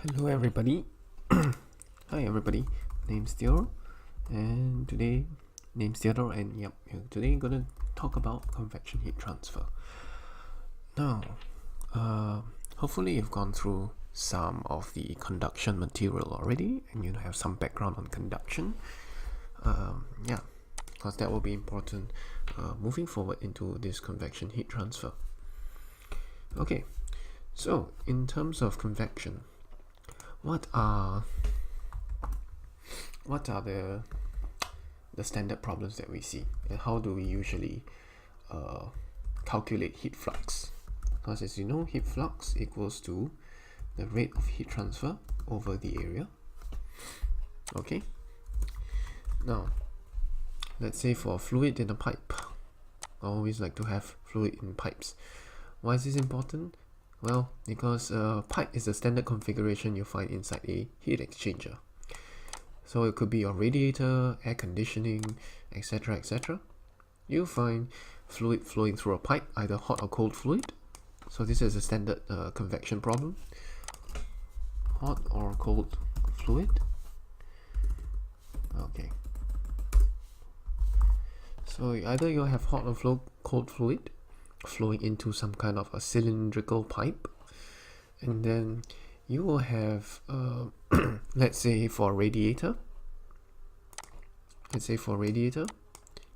Hello everybody. Hi everybody. Name's Theodore, and today today I'm gonna talk about convection heat transfer. Now, hopefully you've gone through some of the conduction material already, and you have some background on conduction. Because that will be important moving forward into this convection heat transfer. Okay, so in terms of convection, what are the standard problems that we see, and how do we usually calculate heat flux? Because as you know, heat flux equals to the rate of heat transfer over the area. Okay, now let's say for fluid in a pipe. I always like to have fluid in pipes. Why is this important? Well, because a pipe is a standard configuration you find inside a heat exchanger. So it could be your radiator, air conditioning, etc. etc. You'll find fluid flowing through a pipe, either hot or cold fluid. So this is a standard convection problem. Hot or cold fluid. Okay. So either you'll have hot or cold fluid flowing into some kind of a cylindrical pipe, and then you will have let's say for radiator,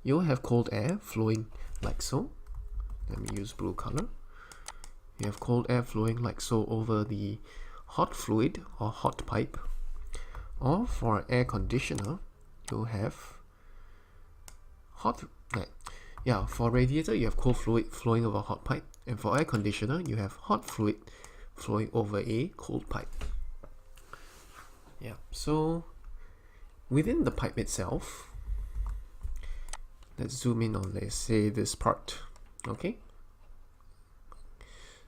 you'll have cold air flowing like so. Let me use blue color. You have cold air flowing like so over the hot fluid or hot pipe. Or for an air conditioner, you'll have for radiator you have cold fluid flowing over a hot pipe, and for air conditioner you have hot fluid flowing over a cold pipe. So within the pipe itself, let's zoom in on, let's say, this part. Okay,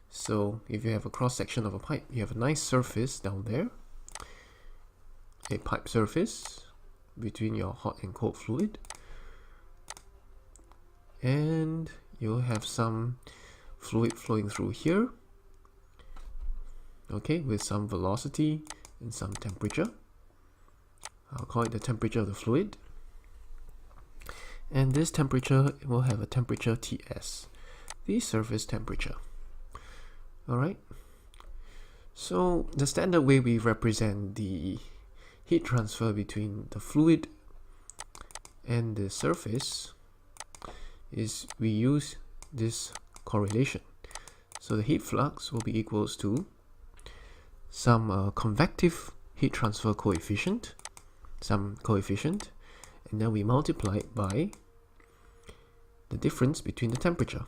so if you have a cross section of a pipe, you have a nice surface down there, a pipe surface between your hot and cold fluid, and you'll have some fluid flowing through here, okay, with some velocity and some temperature. I'll call it the temperature of the fluid, and this temperature will have a temperature Ts, the surface temperature. Alright, so the standard way we represent the heat transfer between the fluid and the surface is we use this correlation. So the heat flux will be equals to some convective heat transfer coefficient, and then we multiply it by the difference between the temperature.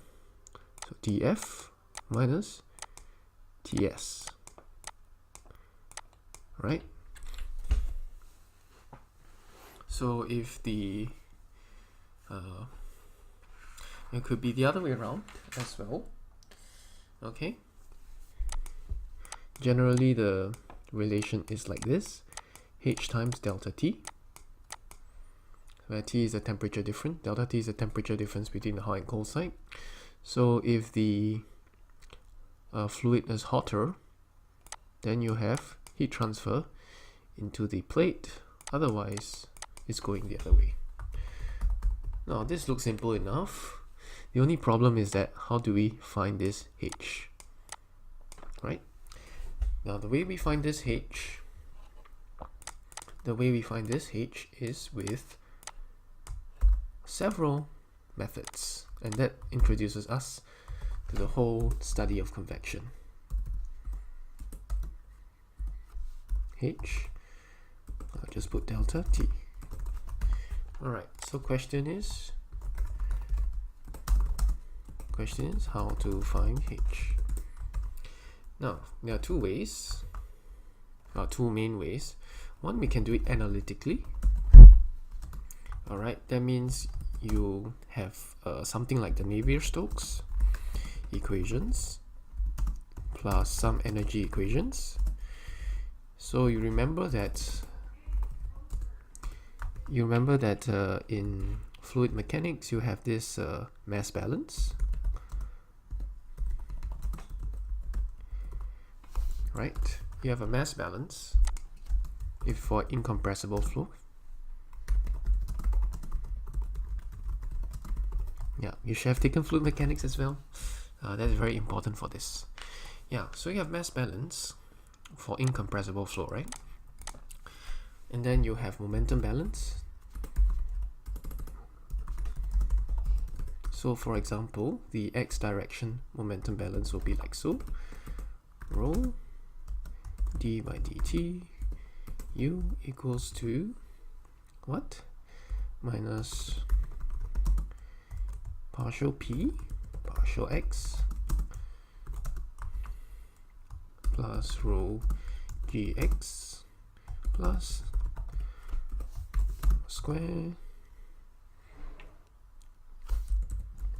So Tf minus Ts, right? So if the it could be the other way around as well. Okay, generally the relation is like this: H times delta T, where T is the temperature difference, delta T is the temperature difference between the hot and cold side. So if the fluid is hotter, then you have heat transfer into the plate, otherwise it's going the other way. Now this looks simple enough. The only problem is that how do we find this H? Right? Now the way we find this H is with several methods, and that introduces us to the whole study of convection. H, I'll just put delta T. Alright, so question is how to find H. Now, there are two main ways. One, we can do it analytically. Alright, that means you have something like the Navier-Stokes equations plus some energy equations. So you remember that in fluid mechanics you have this mass balance, right? you have a mass balance if for incompressible flow. Yeah, you should have taken fluid mechanics as well. That is very important for this. Yeah, so you have mass balance for incompressible flow, right? And then you have momentum balance. So for example, the x direction momentum balance will be like so. Rho d by dt u equals to what? Minus partial p partial x plus rho gx plus square.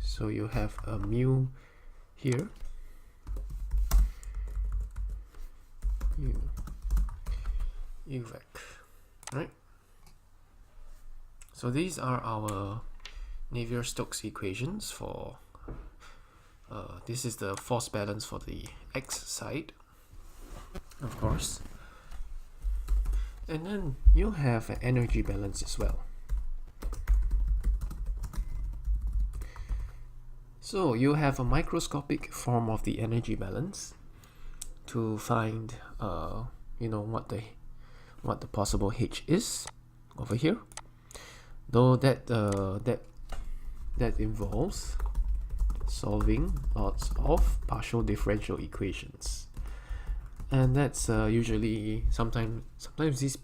So you have a mu here, u vec, right? So these are our Navier-Stokes equations for this is the force balance for the x side, of course. And then you have an energy balance as well. So you have a microscopic form of the energy balance to find you know what the possible H is over here, though that involves solving lots of partial differential equations, and that's usually sometimes these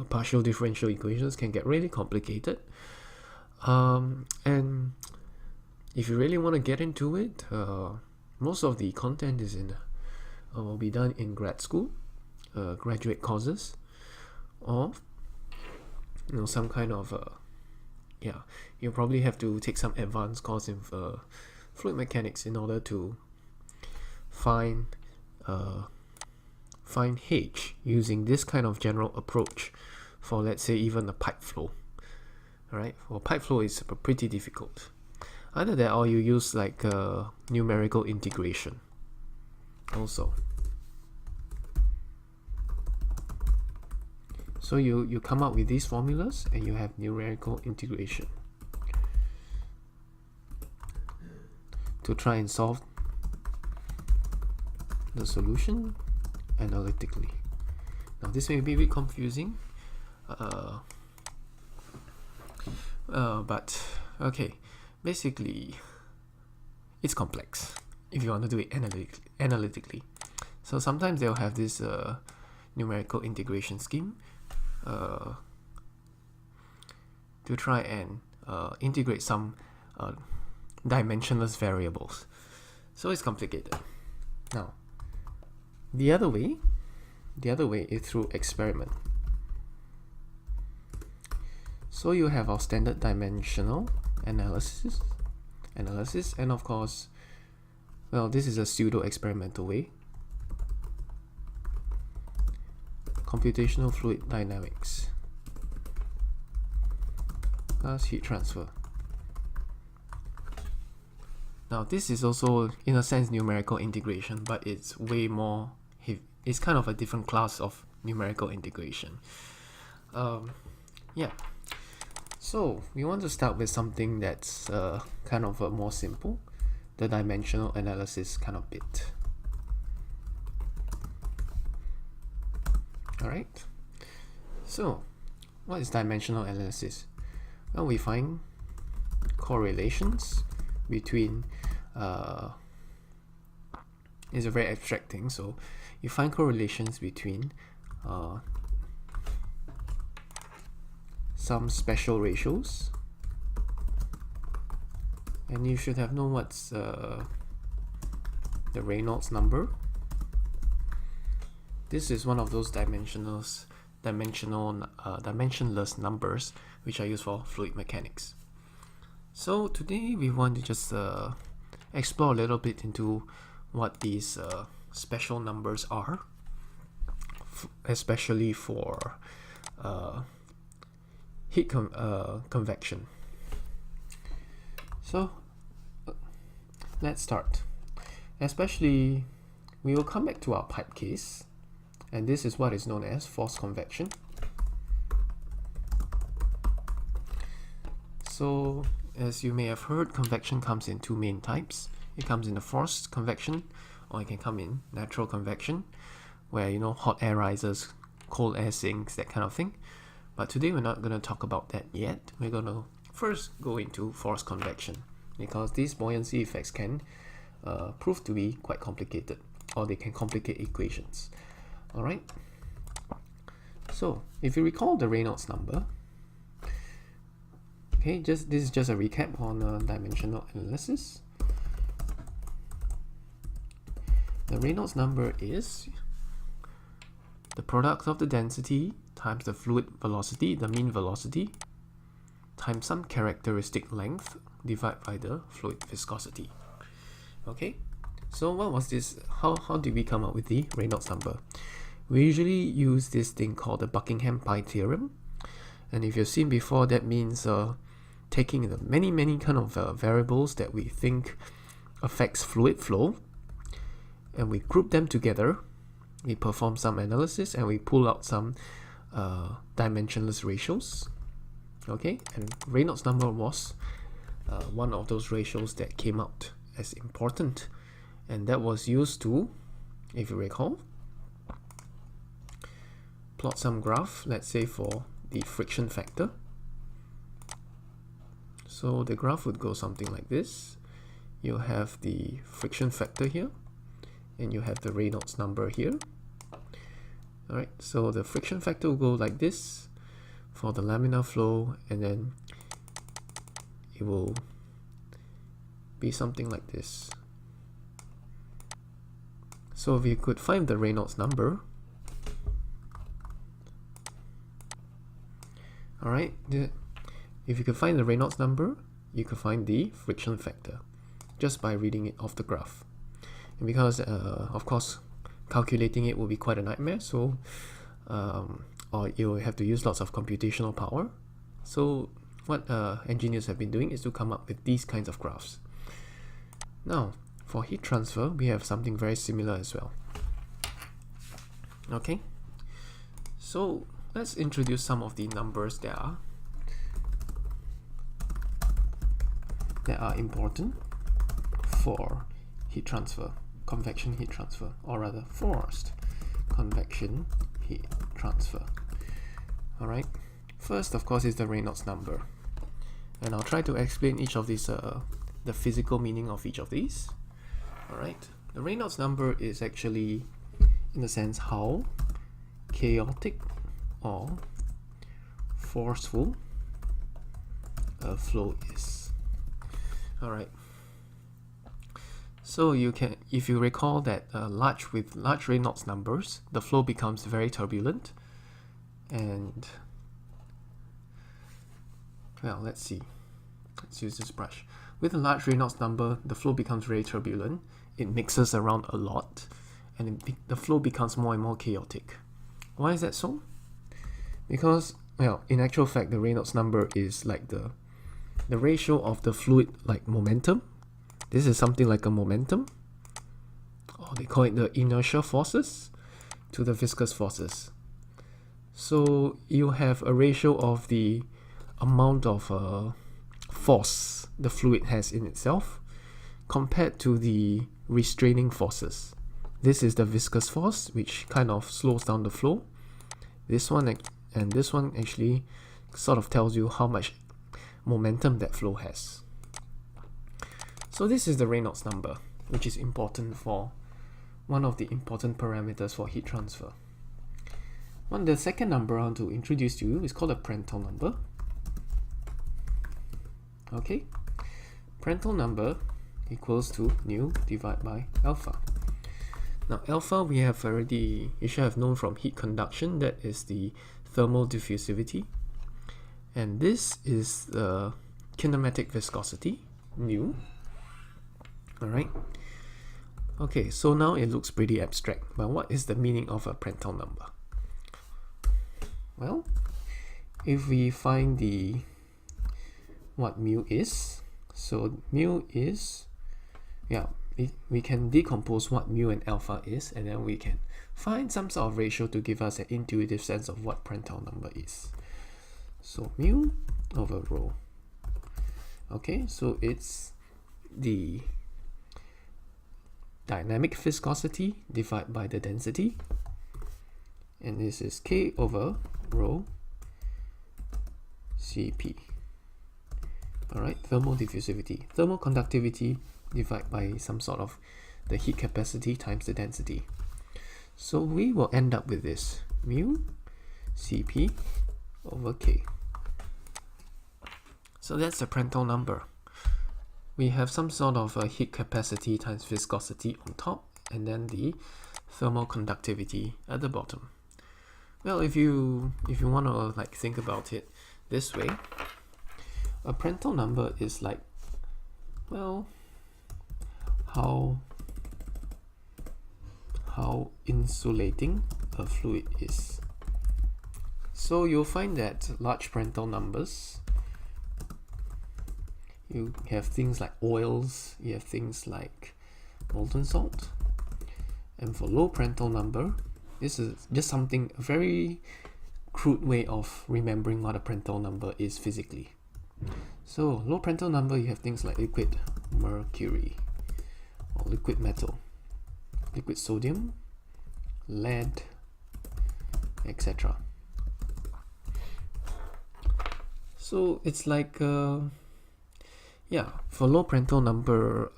partial differential equations can get really complicated, and if you really want to get into it, most of the content is in will be done in grad school, graduate courses, or you know some kind of yeah, you probably have to take some advanced course in fluid mechanics in order to find H using this kind of general approach for, let's say, even a pipe flow. Alright, for pipe flow is pretty difficult. Either that or you use like numerical integration also. So you come up with these formulas and you have numerical integration to try and solve the solution analytically. Now this may be a bit confusing, but okay, basically it's complex if you want to do it analytically. So sometimes they'll have this numerical integration scheme to try and integrate some dimensionless variables. So it's complicated. Now, the other way is through experiment. So you have our standard dimensional analysis, and of course, well, this is a pseudo experimental way. Computational fluid dynamics plus heat transfer. Now this is also in a sense numerical integration, but it's way more heavy. It's kind of a different class of numerical integration. Yeah, so we want to start with something that's kind of a more simple, the dimensional analysis kind of bit. Alright, so what is dimensional analysis? Well, we find correlations between it's a very abstract thing, so you find correlations between some special ratios, and you should have known what's the Reynolds number. This is one of those dimensionless numbers which are used for fluid mechanics. So today we want to just explore a little bit into what these special numbers are, especially for heat convection. So let's start. Especially, we will come back to our pipe case And this is what is known as forced convection. So as you may have heard, convection comes in two main types. It comes in the forced convection, or it can come in natural convection, where hot air rises, cold air sinks, that kind of thing. But today we're not going to talk about that yet. We're going to first go into forced convection, because these buoyancy effects can prove to be quite complicated, or they can complicate equations. Alright, so if you recall the Reynolds number, okay, this is just a recap on dimensional analysis. The Reynolds number is the product of the density times the fluid velocity, the mean velocity, times some characteristic length divided by the fluid viscosity. Okay, so what was this? How did we come up with the Reynolds number? We usually use this thing called the Buckingham pi theorem, and if you've seen before, that means taking the many kind of variables that we think affects fluid flow, and we group them together, we perform some analysis, and we pull out some dimensionless ratios. Okay, and Reynolds number was one of those ratios that came out as important, and that was used to, if you recall, plot some graph, let's say for the friction factor. So the graph would go something like this. You have the friction factor here, and you have the Reynolds number here. Alright, so the friction factor will go like this for the laminar flow, and then it will be something like this. So if you could find the Reynolds number, alright, if you could find the Reynolds number, you could find the friction factor just by reading it off the graph. And because, of course, calculating it will be quite a nightmare, so or you'll have to use lots of computational power. So what engineers have been doing is to come up with these kinds of graphs. Now, for heat transfer, we have something very similar as well. Okay, so let's introduce some of the numbers that are important for heat transfer, convection heat transfer, or rather forced convection heat transfer. Alright, first of course is the Reynolds number, and I'll try to explain each of these, the physical meaning of each of these. Alright, the Reynolds number is actually, in a sense, how chaotic or forceful a flow is. Alright, so you can, if you recall that with large Reynolds numbers, the flow becomes very turbulent, and well, let's use this brush. With a large Reynolds number, the flow becomes very turbulent, it mixes around a lot, and the flow becomes more and more chaotic. Why is that so? Because, well, in actual fact, the Reynolds number is like the ratio of the fluid, like momentum. This is something like a momentum, or they call it the inertial forces, to the viscous forces. So you have a ratio of the amount of force the fluid has in itself compared to the restraining forces. This is the viscous force, which kind of slows down the flow. This one and this one actually sort of tells you how much momentum that flow has. So this is the Reynolds number, which is important for one of the important parameters for heat transfer. The second number I want to introduce to you is called a Parental number. Okay, Parental number equals to nu divided by alpha. Now alpha you should have known from heat conduction, that is the thermal diffusivity, and this is the kinematic viscosity, nu. Alright, okay, so now it looks pretty abstract, but what is the meaning of a Parental number? Well, if we find what mu is, so mu is, we can decompose what mu and alpha is, and then we can find some sort of ratio to give us an intuitive sense of what parental number is. So mu over rho. Okay, so it's the dynamic viscosity divided by the density, and this is K over rho Cp. Alright, thermal diffusivity. Thermal conductivity divided by some sort of the heat capacity times the density. So we will end up with this mu Cp over K. So that's the parental number. We have some sort of a heat capacity times viscosity on top, and then the thermal conductivity at the bottom. Well, if you want to like think about it this way, a parental number is like, well, how insulating a fluid is. So you'll find that large parental numbers, you have things like oils, you have things like molten salt, and for low parental number, this is just something, a very crude way of remembering what a parental number is physically. So low parental number, you have things like liquid mercury or liquid metal, liquid sodium, lead, etc. So it's like yeah, for low parental number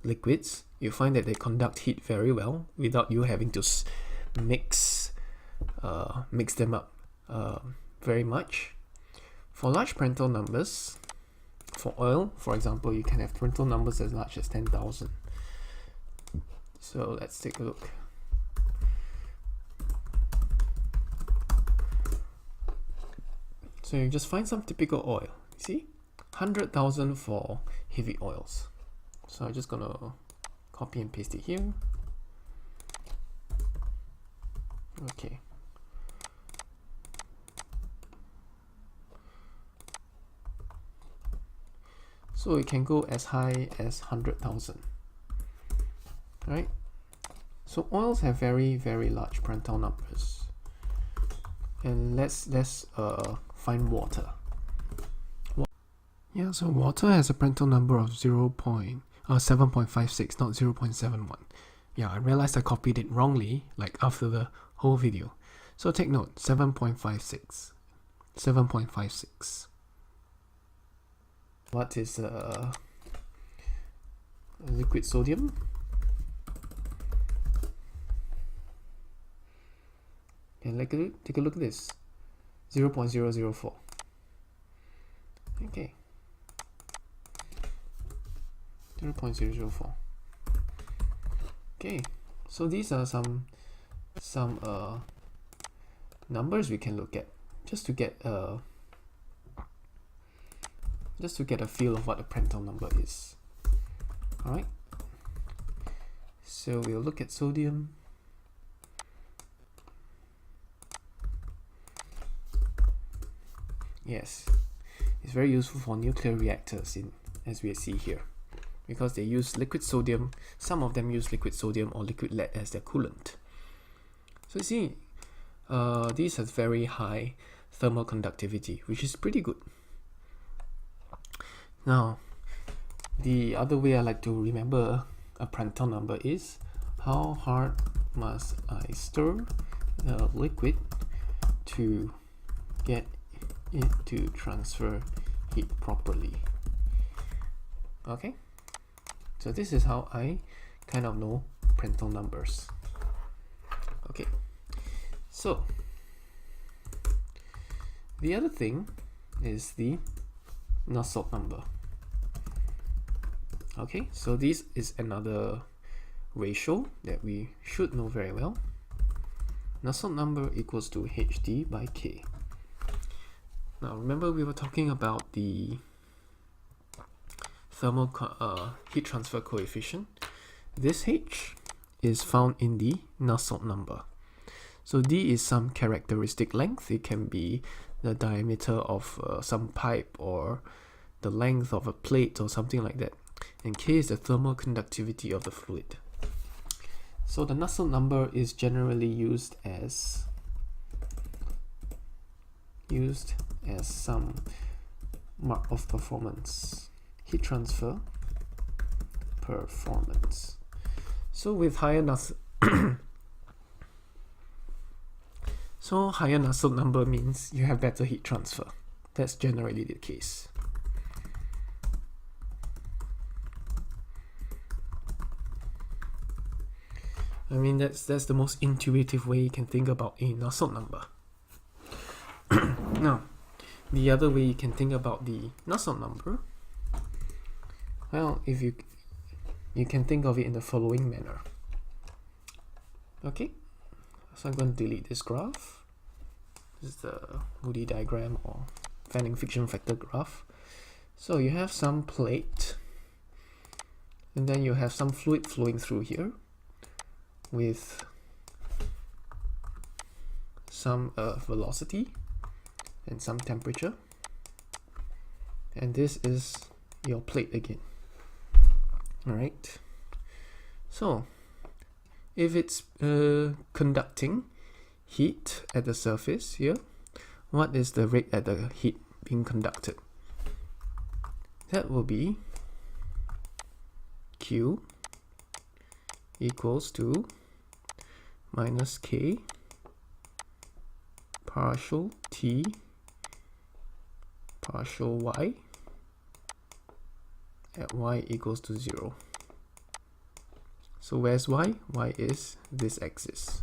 liquids, you find that they conduct heat very well without you having to mix them up very much. For large parental numbers, for oil, for example, you can have parental numbers as large as 10,000. So let's take a look. So you just find some typical oil. See, 100,000 for heavy oils. So I'm just gonna copy and paste it here. Okay. So it can go as high as 100,000. Right? So oils have very, very large parental numbers. And let's find water. Yeah, so water has a parental number of 7.56, not 0.71. Yeah, I realized I copied it wrongly, like after the whole video. So take note, 7.56. 7.56. What is liquid sodium? And take a look at this. 0.004. Okay. 0.004. Okay, so these are some numbers we can look at just to get a feel of what a parental number is. All right. So we'll look at sodium. Yes, it's very useful for nuclear reactors, as we see here, because they use liquid sodium. Some of them use liquid sodium or liquid lead as their coolant. So you see, these have very high thermal conductivity, which is pretty good. Now, the other way I like to remember a parental number is how hard must I stir the liquid to get it to transfer heat properly. Okay, so this is how I kind of know parental numbers. Okay, so the other thing is the Nusselt number. Okay, so this is another ratio that we should know very well. Nusselt number equals to HD by K. Now remember, we were talking about the thermal heat transfer coefficient. This H is found in the Nusselt number. So D is some characteristic length. It can be the diameter of some pipe or the length of a plate or something like that. and K is the thermal conductivity of the fluid. So the Nusselt number is generally used as some mark of performance, heat transfer performance. So with higher Nusselt higher Nusselt number means you have better heat transfer. That's generally the case. I mean, that's the most intuitive way you can think about a Nusselt number. Now, the other way you can think about the Nusselt number, well, if you can think of it in the following manner. Okay, so I'm going to delete this graph. This is the Moody Diagram or fanning friction factor graph. So you have some plate, and then you have some fluid flowing through here with some velocity and some temperature, and this is your plate again. Alright, so if it's conducting heat at the surface here, what is the rate at the heat being conducted? That will be Q equals to minus K partial T partial Y at Y equals to 0. So where's Y? Y is this axis.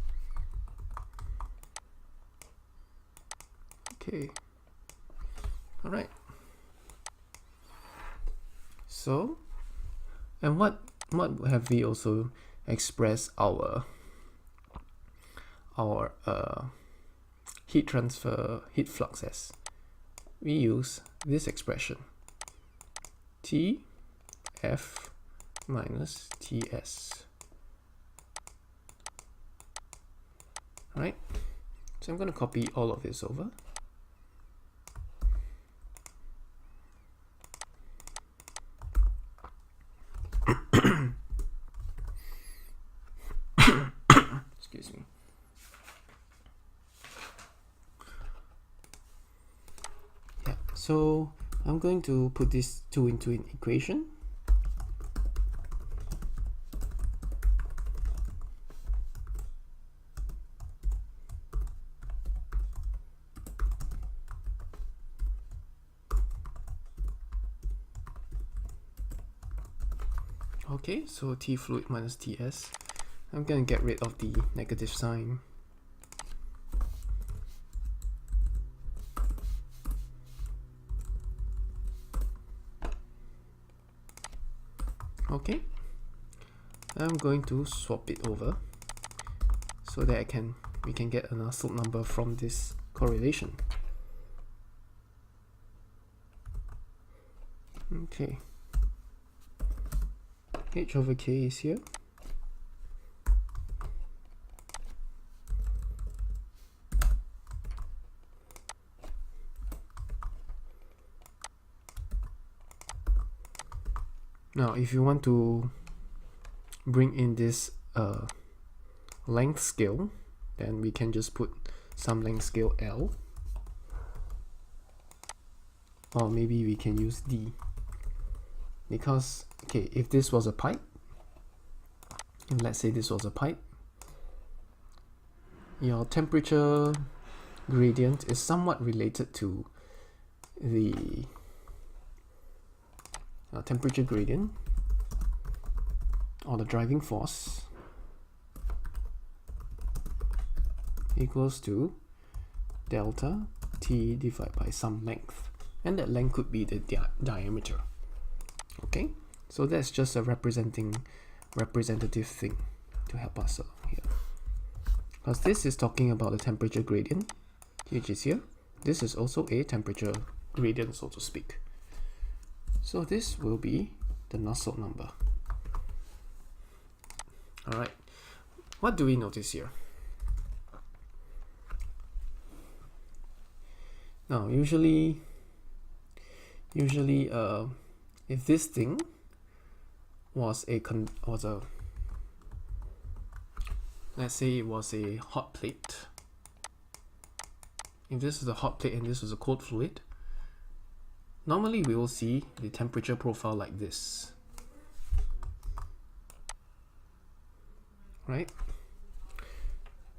Okay. Alright. So, and what have we also expressed our heat transfer, heat flux as? We use this expression, Tf minus Ts. Right? So I'm going to copy all of this over. Excuse me. Yeah, so I'm going to put this 2 into an equation. Okay, so T fluid minus Ts. I'm going to get rid of the negative sign. Okay, I'm going to swap it over so that we can get a Nusselt number from this correlation. Okay. H over K is here. Now, if you want to bring in this length scale, then we can just put some length scale L, or maybe we can use D, because okay, if this was a pipe, and let's say this was a pipe, your temperature gradient is somewhat related to the temperature gradient or the driving force equals to delta T divided by some length, and that length could be the diameter. Okay, so that's just a representative thing to help us here, because this is talking about the temperature gradient, which is here. This is also a temperature gradient, so to speak. So this will be the Nusselt number. Alright, what do we notice here? Now, usually if this thing let's say it was a hot plate. If this is a hot plate and this was a cold fluid, normally we will see the temperature profile like this, right?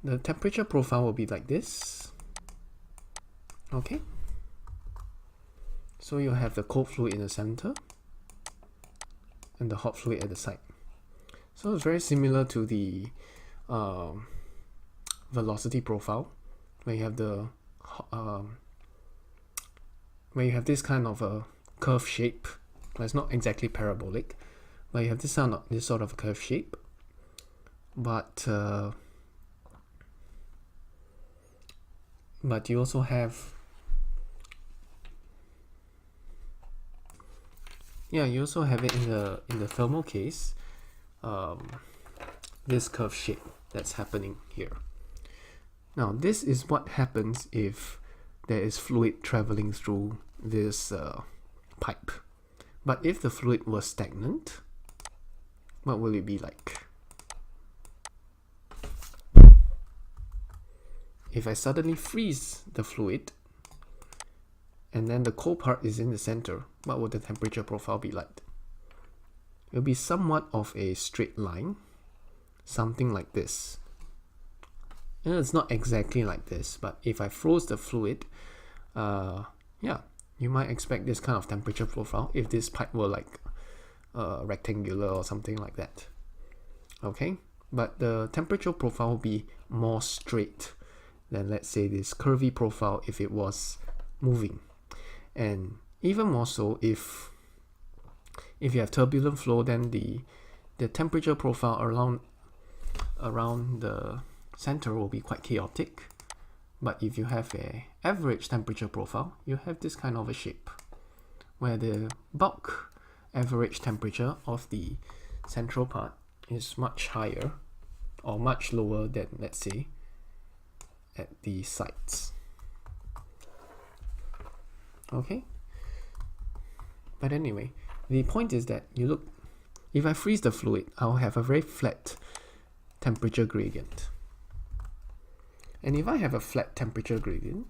The temperature profile will be like this. Okay, so you have the cold fluid in the center and the hot fluid at the side. So it's very similar to the velocity profile, where you have the where you have this kind of a curve shape. Well, it's not exactly parabolic, but you have this sort of a curve shape. But you also have you also have it in the thermal case, this curve shape that's happening here. Now this is what happens if there is fluid traveling through this pipe. But if the fluid was stagnant, what will it be like? If I suddenly freeze the fluid and then the cold part is in the center, what would the temperature profile be like? It will be somewhat of a straight line, something like this. And it's not exactly like this, but if I froze the fluid, you might expect this kind of temperature profile if this pipe were like rectangular or something like that. Okay, but the temperature profile will be more straight than, let's say, this curvy profile if it was moving. And even more so if you have turbulent flow, then the temperature profile around the center will be quite chaotic. But if you have a average temperature profile, you have this kind of a shape where the bulk average temperature of the central part is much higher or much lower than, let's say, at the sides. Okay, but anyway, the point is that if I freeze the fluid, I'll have a very flat temperature gradient. And if I have a flat temperature gradient,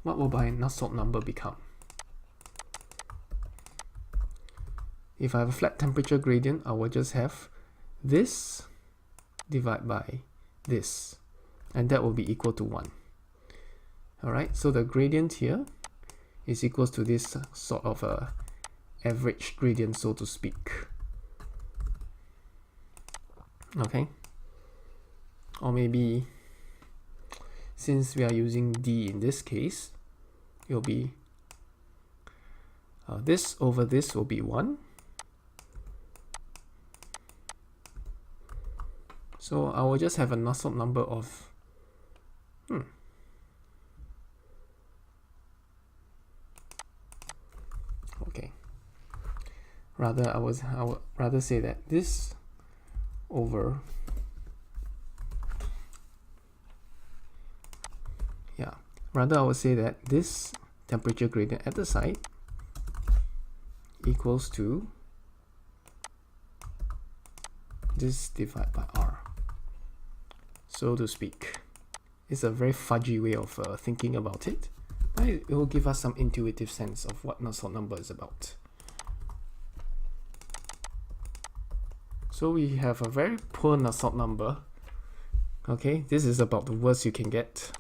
what will my Nusselt number become? If I have a flat temperature gradient, I will just have this divided by this, and that will be equal to 1. Alright, so the gradient here is equals to this sort of a average gradient, so to speak. Okay, or maybe since we are using D in this case, it will be this over this will be 1. So I will just have a Nusselt number of okay. Rather, I would rather say that this over rather I would say that this temperature gradient at the side equals to this divided by R, so to speak. It's a very fudgy way of thinking about it, but it will give us some intuitive sense of what Nusselt number is about. So we have a very poor Nusselt number. Okay, this is about the worst you can get.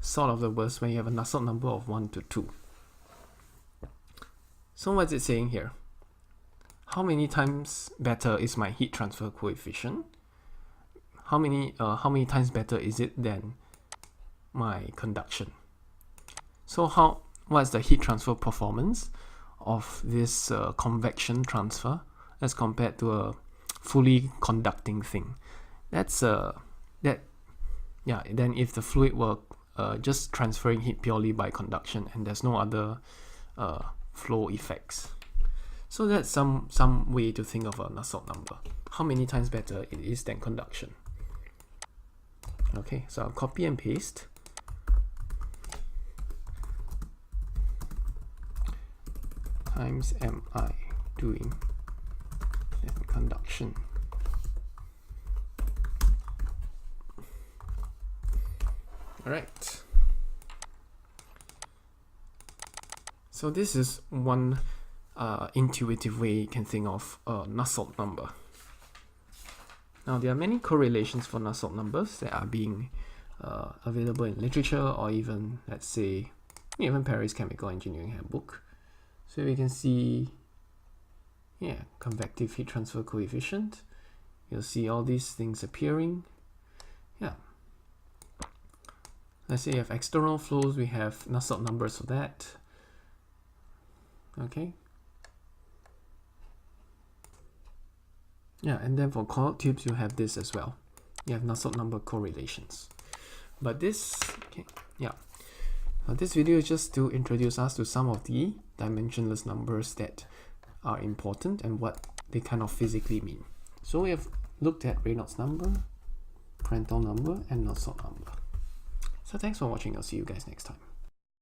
Sort of the worst when you have a Nusselt number of 1 to 2. So what's it saying here? How many times better is my heat transfer coefficient? How many times better is it than my conduction? So what's the heat transfer performance of this convection transfer as compared to a fully conducting thing? Then if the fluid were just transferring heat purely by conduction and there's no other flow effects. So that's some way to think of a Nusselt number. How many times better it is than conduction. Okay, so I'll copy and paste times am I doing in conduction. All right. So this is one intuitive way you can think of a Reynolds number. Now there are many correlations for Reynolds numbers that are being available in literature, or even, let's say, even Paris Chemical Engineering Handbook. So we can see, yeah, convective heat transfer coefficient. You'll see all these things appearing. Yeah. Let's say you have external flows, we have Reynolds numbers for that. Okay. Yeah, and then for coiled tubes, you have this as well. You have Reynolds number correlations. But this, okay, yeah. This video is just to introduce us to some of the dimensionless numbers that are important and what they kind of physically mean. So we have looked at Reynolds number, parental number, and Reynolds number. So thanks for watching. I'll see you guys next time.